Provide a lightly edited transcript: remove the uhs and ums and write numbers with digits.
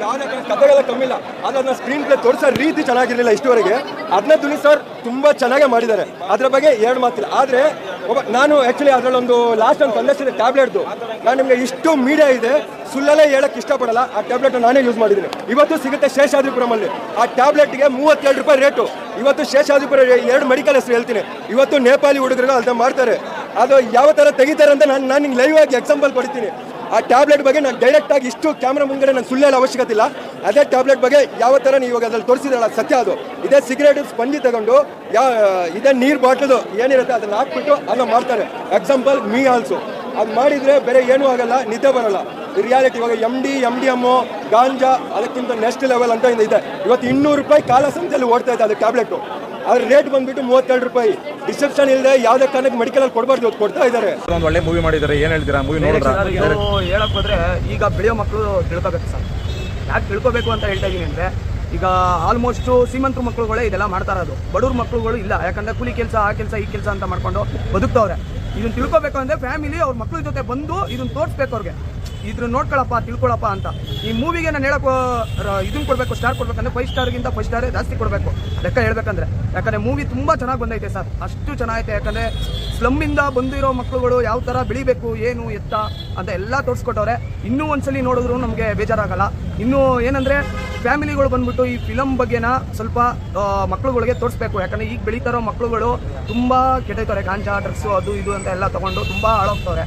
ಯಾವುದೇ ಕಥೆಗೆಲ್ಲ ಕಮ್ಮಿ ಇಲ್ಲ, ಆದರೆ ಅದನ್ನ ಸ್ಕ್ರೀನ್ ಪ್ಲೇ ತೋರಿಸೋ ರೀತಿ ಚೆನ್ನಾಗಿರಲಿಲ್ಲ ಇಷ್ಟುವರೆಗೆ. ಅದನ್ನ ದುನಿ ಸರ್ ತುಂಬ ಚೆನ್ನಾಗೇ ಮಾಡಿದ್ದಾರೆ, ಅದ್ರ ಬಗ್ಗೆ ಎರಡು ಮಾತಿಲ್ಲ. ಆದರೆ ನಾನು ಆ್ಯಕ್ಚುಲಿ ಅದರಲ್ಲೊಂದು ಲಾಸ್ಟ್ ಒಂದು ತಂದೆಸಿದೆ ಟ್ಯಾಬ್ಲೆಟ್ದು. ನಾನು ನಿಮಗೆ ಇಷ್ಟು ಮೀಡಿಯಾ ಇದೆ ಸುಳ್ಳಲ್ಲೇ ಹೇಳಕ್ಕೆ ಇಷ್ಟಪಡಲ್ಲ. ಆ ಟ್ಯಾಬ್ಲೆಟ್ ನಾನೇ ಯೂಸ್ ಮಾಡಿದ್ದೀನಿ. ಇವತ್ತು ಸಿಗುತ್ತೆ ಶೇಷಾದ್ರಿಪುರಮಲ್ಲಿ. ಆ ಟ್ಯಾಬ್ಲೆಟ್ಗೆ 37 ರೂಪಾಯಿ ರೇಟು. ಇವತ್ತು ಶೇಷಾದ್ರಿಪುರ 2 ಮೆಡಿಕಲ್ ಹೆಸರು ಹೇಳ್ತೀನಿ. ಇವತ್ತು ನೇಪಾಳಿ ಹುಡುಗರಿಗೆ ಅಲ್ದ ಮಾಡ್ತಾರೆ. ಅದು ಯಾವ ಥರ ತೆಗಿತಾರೆ ಅಂತ ನಾನು ನಿಮ್ಗೆ ಲೈವ್ ಆಗಿ ಎಕ್ಸಾಂಪಲ್ ಕೊಡ್ತೀನಿ. ಆ ಟ್ಯಾಬ್ಲೆಟ್ ಬಗ್ಗೆ ನಾನು ಡೈರೆಕ್ಟಾಗಿ ಇಷ್ಟು ಕ್ಯಾಮ್ರಾ ಮುಂದೆ ನಾನು ಸುಳ್ಳು ಹೇಳೋ ಅವಶ್ಯಕತೆ ಇಲ್ಲ. ಅದೇ ಟ್ಯಾಬ್ಲೆಟ್ ಬಗ್ಗೆ ಯಾವ ಥರ ನೀವು ಇವಾಗ ಅದ್ರಲ್ಲಿ ತೋರಿಸಿದ್ರಲ್ಲ ಸತ್ಯ ಅದು. ಇದೇ ಸಿಗರೇಟ್ ಸ್ಪಂಜಿ ತಗೊಂಡು ಇದೇ ನೀರು ಬಾಟ್ಲದು ಏನಿರುತ್ತೆ ಅದನ್ನು ಹಾಕ್ಬಿಟ್ಟು ಅದನ್ನ ಮಾಡ್ತಾರೆ. ಎಕ್ಸಾಂಪಲ್ ಮೀ ಆಲ್ಸೋ ಅದು ಮಾಡಿದರೆ ಬೇರೆ ಏನೂ ಆಗಲ್ಲ, ನಿದ್ದೆ ಬರೋಲ್ಲ. ರಿಯಾಲಿಟಿ ಇವಾಗ MDMA ಗಾಂಜಾ ಅದಕ್ಕಿಂತ ನೆಕ್ಸ್ಟ್ ಲೆವೆಲ್ ಅಂತ ಇದೆ. ಇವತ್ತು 200 ರೂಪಾಯಿ ಕಾಲ ಸಂತೆಯಲ್ಲಿ ಓಡ್ತಾ ಇದೆ ಅದು ಟ್ಯಾಬ್ಲೆಟು. ಅದ್ರ ರೇಟ್ ಬಂದ್ಬಿಟ್ಟು 37 ರೂಪಾಯಿ. ರಿಸೆಪ್ಷನ್ ಇಲ್ಲದೆ ಯಾವುದೇ ಕಾರಣಕ್ಕೆ ಮೆಡಿಕಲಲ್ಲಿ ಕೊಡಬಾರ್ದು, ಕೊಡ್ತಾ ಇದ್ದಾರೆ. ಒಂದು ಒಳ್ಳೆ ಮೂವಿ ಮಾಡಿದ್ದಾರೆ, ಏನು ಹೇಳ್ತೀರಾ ಮೂವಿ ನೋಡಿದ್ರೆ? ಹೇಳಕ್ ಹೋದ್ರೆ ಈಗ ಬೆಳೆಯೋ ಮಕ್ಕಳು ತಿಳ್ಕೊಬೇಕು ಸರ್. ಯಾಕೆ ತಿಳ್ಕೊಬೇಕು ಅಂತ ಹೇಳ್ತಾ ಇದೀನಿ ಅಂದರೆ, ಈಗ ಆಲ್ಮೋಸ್ಟು ಶ್ರೀಮಂತರ ಮಕ್ಕಳುಗಳೇ ಇದೆಲ್ಲ ಮಾಡ್ತಾ ಇರೋದು. ಬಡವ್ರ ಮಕ್ಕಳುಗಳು ಇಲ್ಲ, ಯಾಕಂದರೆ ಕೂಲಿ ಕೆಲಸ ಆ ಕೆಲಸ ಈ ಕೆಲಸ ಅಂತ ಮಾಡ್ಕೊಂಡು ಬದುಕ್ತವ್ರೆ. ಇದನ್ನು ತಿಳ್ಕೊಬೇಕು ಅಂದರೆ ಫ್ಯಾಮಿಲಿ ಅವ್ರ ಮಕ್ಕಳ ಜೊತೆ ಬಂದು ಇದನ್ನು ತೋರಿಸ್ಬೇಕು ಅವ್ರಿಗೆ. ಇದ್ರ ನೋಡ್ಕೊಳಪ್ಪ ತಿಳ್ಕೊಳಪ್ಪ ಅಂತ. ಈ ಮೂವಿಗೆ ನಾನು ಹೇಳಕ್ಕೆ ಇದನ್ನು ಕೊಡಬೇಕು, ಸ್ಟಾರ್ ಕೊಡ್ಬೇಕಂದ್ರೆ 5 ಸ್ಟಾರ್ಗಿಂತ 5 ಸ್ಟಾರೇ ಜಾಸ್ತಿ ಕೊಡಬೇಕು ಲೆಕ್ಕ ಹೇಳ್ಬೇಕಂದ್ರೆ. ಯಾಕಂದರೆ ಮೂವಿ ತುಂಬ ಚೆನ್ನಾಗಿ ಬಂದೈತೆ ಸರ್, ಅಷ್ಟು ಚೆನ್ನಾಗೈತೆ. ಯಾಕಂದರೆ ಸ್ಲಮ್ಮಿಂದ ಬಂದಿರೋ ಮಕ್ಕಳುಗಳು ಯಾವ ಥರ ಬೆಳಿಬೇಕು, ಏನು ಎತ್ತ ಅಂತ ಎಲ್ಲ ತೋರಿಸ್ಕೊಟ್ಟವ್ರೆ. ಇನ್ನೂ ಒಂದ್ಸಲಿ ನೋಡಿದ್ರು ನಮಗೆ ಬೇಜಾರಾಗಲ್ಲ. ಇನ್ನೂ ಏನಂದರೆ ಫ್ಯಾಮಿಲಿಗಳು ಬಂದ್ಬಿಟ್ಟು ಈ ಫಿಲಮ್ ಬಗ್ಗೆನ ಸ್ವಲ್ಪ ಮಕ್ಕಳುಗಳಿಗೆ ತೋರಿಸ್ಬೇಕು. ಯಾಕಂದರೆ ಈಗ ಬೆಳೀತಾರೋ ಮಕ್ಕಳುಗಳು ತುಂಬ ಕೆಟ್ಟೈತವ್ರೆ. ಗಾಂಜಾ ಡ್ರಗ್ಸು ಅದು ಇದು ಅಂತ ಎಲ್ಲ ತೊಗೊಂಡು ತುಂಬ ಹಾಳಾಗ್ತವ್ರೆ.